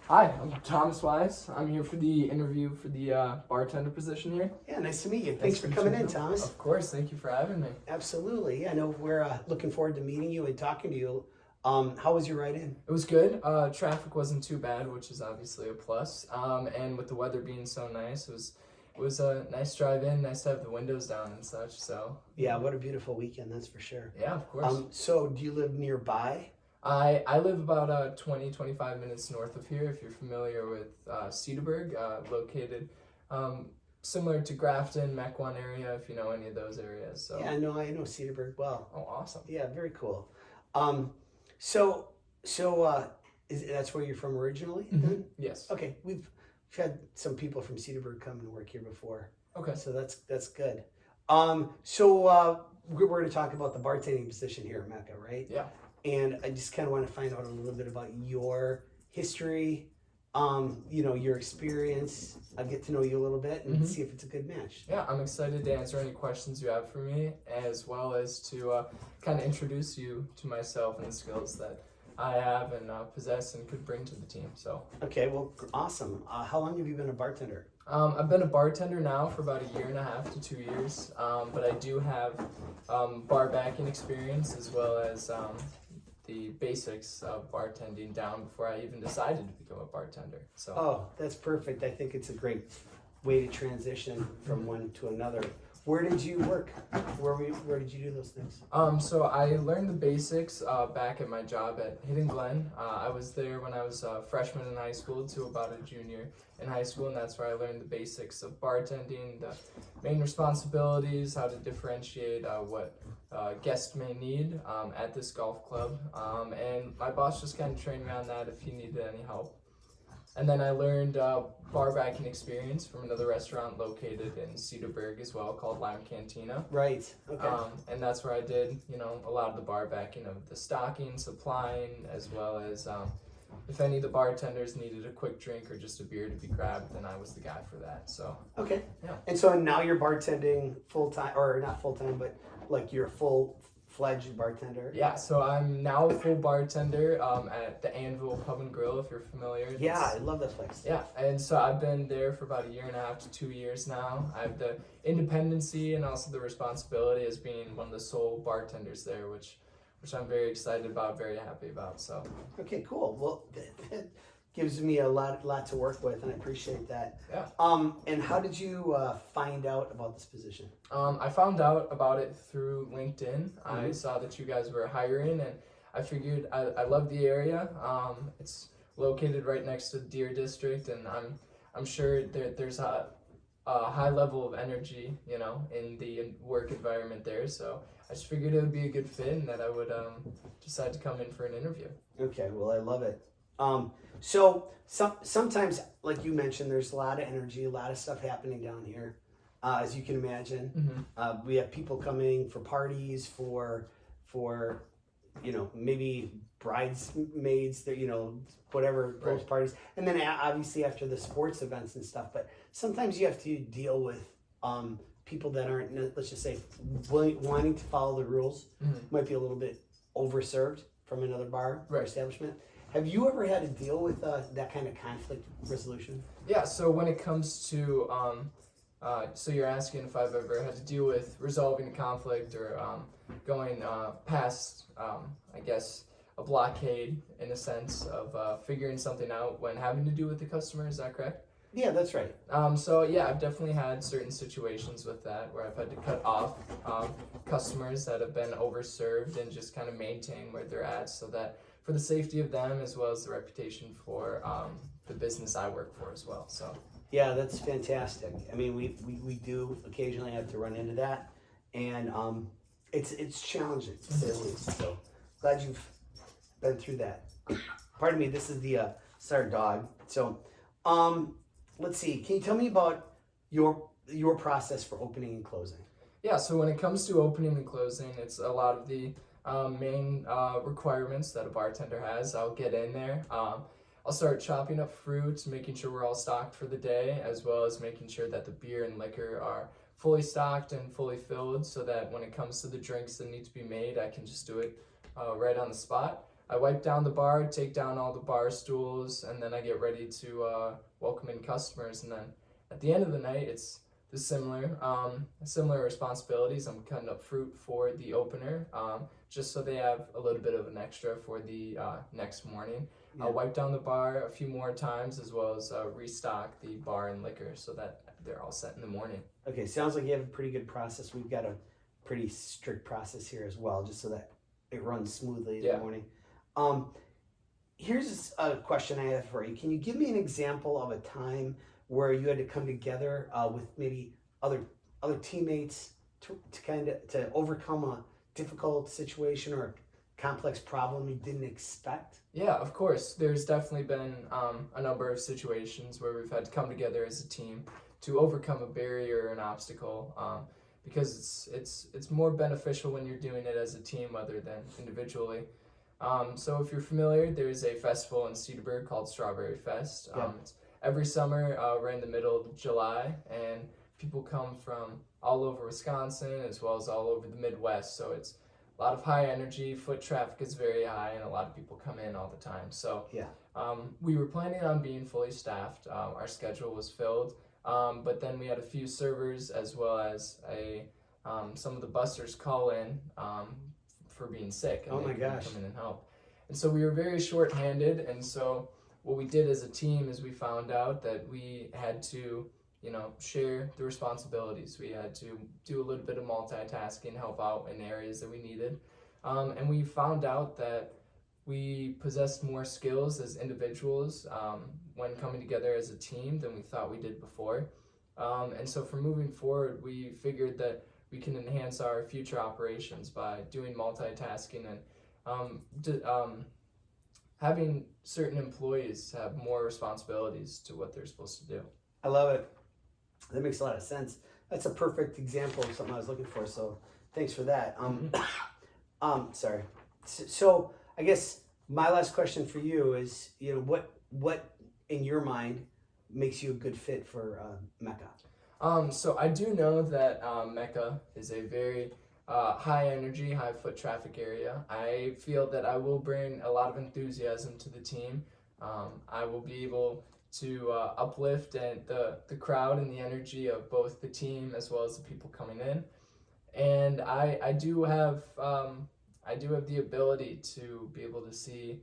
Hi, I'm Thomas Wise. I'm here for the interview for the bartender position here. Yeah, nice to meet you. Nice Thanks to for meet coming you. in, Thomas. Of course, thank you for having me. Absolutely. Yeah, no, we're looking forward to meeting you and talking to you. How was your ride in? It was good. Traffic wasn't too bad, which is obviously a plus. And with the weather being so nice, it was a nice drive in. Nice to have the windows down and such. So Yeah, what a beautiful weekend, that's for sure. yeah, of course. So do you live nearby? I live about 20-25 minutes north of here. If you're familiar with Cedarburg, located similar to Grafton, Mequon area. If you know any of those areas. So Yeah, no, I know Cedarburg well. oh, awesome. Yeah, very cool. So that's where you're from originally? Then? Yes. Okay, we've had some people from Cedarburg come and work here before, Okay. so that's good. So we're going to talk about the bartending position here at Mecca, right? Yeah. And I just kind of want to find out a little bit about your history, your experience. I'll get to know you a little bit and see if it's a good match. Yeah, I'm excited to answer any questions you have for me, as well as to kind of introduce you to myself and the skills that I have and possess and could bring to the team. So, Okay, well, awesome. How long have you been a bartender? I've been a bartender now for about 1.5 to 2 years, but I do have bar backing experience as well as the basics of bartending down before I even decided to become a bartender. So. Oh, that's perfect. I think it's a great way to transition from one to another. Where did you work? Where did you do those things? So I learned the basics back at my job at Hidden Glen. I was there when I was a freshman in high school to about a junior in high school, and that's where I learned the basics of bartending, the main responsibilities, how to differentiate what guests may need at this golf club. And my boss just kind of trained me on that if he needed any help. And then I learned bar backing experience from another restaurant located in Cedarburg as well called Lime Cantina. Right. Okay. And that's where I did, a lot of the bar backing of the stocking, supplying, as well as if any of the bartenders needed a quick drink or just a beer to be grabbed, then I was the guy for that. So Okay. yeah. And so now you're bartending full time, or not full time, but like you're a full-fledged bartender. Yeah, so I'm now a full bartender at the Anvil Pub and Grill, if you're familiar. Yeah, I love that place. Yeah, and so I've been there for about 1.5 to 2 years now. I have the independency and also the responsibility as being one of the sole bartenders there, which I'm very excited about, very happy about. So Okay, cool. Well, that gives me a lot to work with, and I appreciate that. yeah. And how did you find out about this position? I found out about it through LinkedIn. I saw that you guys were hiring, and I figured I love the area. It's located right next to the Deer District, and I'm sure there's a high level of energy, in the work environment there. So I just figured it would be a good fit, and that I would decide to come in for an interview. Okay, well, I love it. So sometimes, like you mentioned, there's a lot of energy, a lot of stuff happening down here, as you can imagine. We have people coming for parties, for maybe bridesmaids, whatever those parties, and then obviously after the sports events and stuff. But sometimes you have to deal with people that aren't, let's just say, wanting to follow the rules. Might be a little bit overserved from another bar or establishment. Have you ever had to deal with that kind of conflict resolution? Yeah, so when it comes to, so you're asking if I've ever had to deal with resolving a conflict or going past, I guess, a blockade in a sense of figuring something out when having to do with the customer, is that correct? Yeah, that's right. So yeah, I've definitely had certain situations with that where I've had to cut off customers that have been overserved and just kind of maintain where they're at so that for the safety of them as well as the reputation for the business I work for as well. So yeah, that's fantastic. I mean, we do occasionally have to run into that, and it's challenging to say the least. So glad you've been through that. Pardon me. This is the our dog. So let's see. Can you tell me about your process for opening and closing? Yeah, so when it comes to opening and closing, it's a lot of the main requirements that a bartender has. I'll get in there. I'll start chopping up fruits, making sure we're all stocked for the day, as well as making sure that the beer and liquor are fully stocked and fully filled so that when it comes to the drinks that need to be made, I can just do it right on the spot. I wipe down the bar, take down all the bar stools, and then I get ready to welcome in customers. And then at the end of the night, it's the similar responsibilities. I'm cutting up fruit for the opener, just so they have a little bit of an extra for the next morning. Yeah. I'll wipe down the bar a few more times, as well as restock the bar and liquor so that they're all set in the morning. Okay, sounds like you have a pretty good process. We've got a pretty strict process here as well, just so that it runs smoothly in the morning. Here's a question I have for you. Can you give me an example of a time where you had to come together with maybe other teammates to overcome a difficult situation or a complex problem you didn't expect? Yeah, of course. There's definitely been a number of situations where we've had to come together as a team to overcome a barrier or an obstacle, because it's more beneficial when you're doing it as a team rather than individually. So if you're familiar, there's a festival in Cedarburg called Strawberry Fest. It's every summer right in the middle of July, and people come from all over Wisconsin as well as all over the Midwest. So it's a lot of high energy, foot traffic is very high, and a lot of people come in all the time. So we were planning on being fully staffed. Our schedule was filled, but then we had a few servers as well as some of the busters call in for being sick, and they couldn't come in and help. And so we were very short-handed, and so what we did as a team is we found out that we had to, share the responsibilities. We had to do a little bit of multitasking, help out in areas that we needed. And we found out that we possessed more skills as individuals when coming together as a team than we thought we did before. And so for moving forward, we figured that we can enhance our future operations by doing multitasking and having certain employees have more responsibilities to what they're supposed to do. I love it. That makes a lot of sense. That's a perfect example of something I was looking for. So thanks for that. Sorry. So I guess my last question for you is, what in your mind makes you a good fit for Mecca? So I do know that Mecca is a very high energy, high foot traffic area. I feel that I will bring a lot of enthusiasm to the team. I will be able to uplift and the crowd and the energy of both the team as well as the people coming in. And I do have the ability to be able to see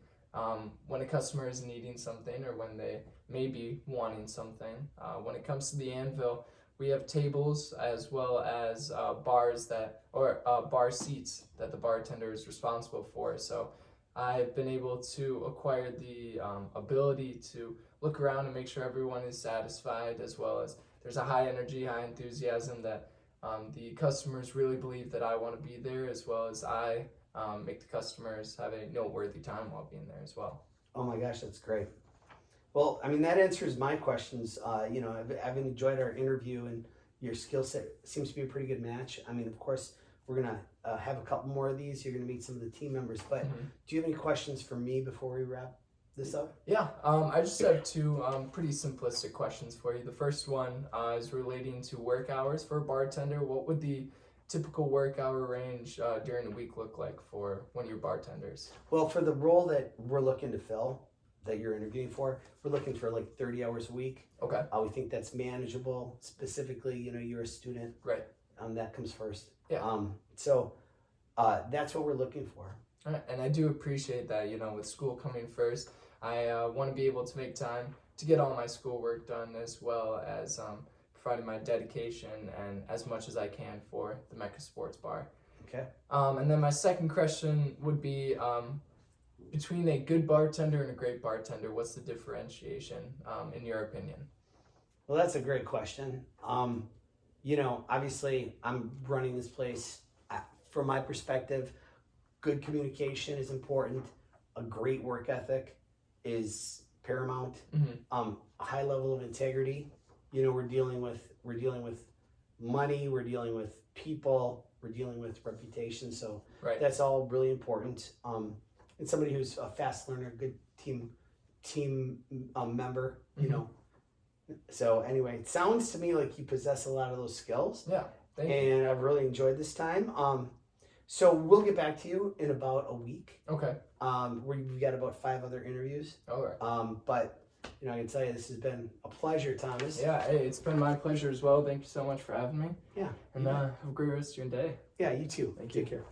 when a customer is needing something or when they may be wanting something. When it comes to the Anvil, we have tables as well as bar seats that the bartender is responsible for. So I've been able to acquire the ability to look around and make sure everyone is satisfied, as well as there's a high energy, high enthusiasm that the customers really believe that I want to be there, as well as I make the customers have a noteworthy time while being there as well. Oh my gosh, that's great. Well, I mean, that answers my questions. I've enjoyed our interview, and your skill set seems to be a pretty good match. I mean, of course, we're going to have a couple more of these. You're going to meet some of the team members. But do you have any questions for me before we wrap this up? Yeah, I just have two pretty simplistic questions for you. The first one is relating to work hours for a bartender. What would the typical work hour range during the week look like for one of your bartenders? Well, for the role that we're looking to fill, that you're interviewing for, we're looking for like 30 hours a week. Okay. We think that's manageable. Specifically, you're a student. Right. That comes first. Yeah. So that's what we're looking for. All right. And I do appreciate that, with school coming first, I want to be able to make time to get all my schoolwork done, as well as providing my dedication and as much as I can for the Mecca Sports Bar. Okay. And then my second question would be, between a good bartender and a great bartender, what's the differentiation, in your opinion? Well, that's a great question. Obviously, I'm running this place. From my perspective, good communication is important. A great work ethic is paramount. A high level of integrity. We're dealing with money. We're dealing with people. We're dealing with reputation. So that's all really important. And somebody who's a fast learner, good team member, So anyway, it sounds to me like you possess a lot of those skills. Yeah, thank you. And I've really enjoyed this time. So we'll get back to you in about a week. Okay. We've got about 5 other interviews. All right. But I can tell you this has been a pleasure, Thomas. Yeah, hey, it's been my pleasure as well. Thank you so much for having me. Yeah. And have a great rest of your day. Yeah, you too. Thank Take you. care.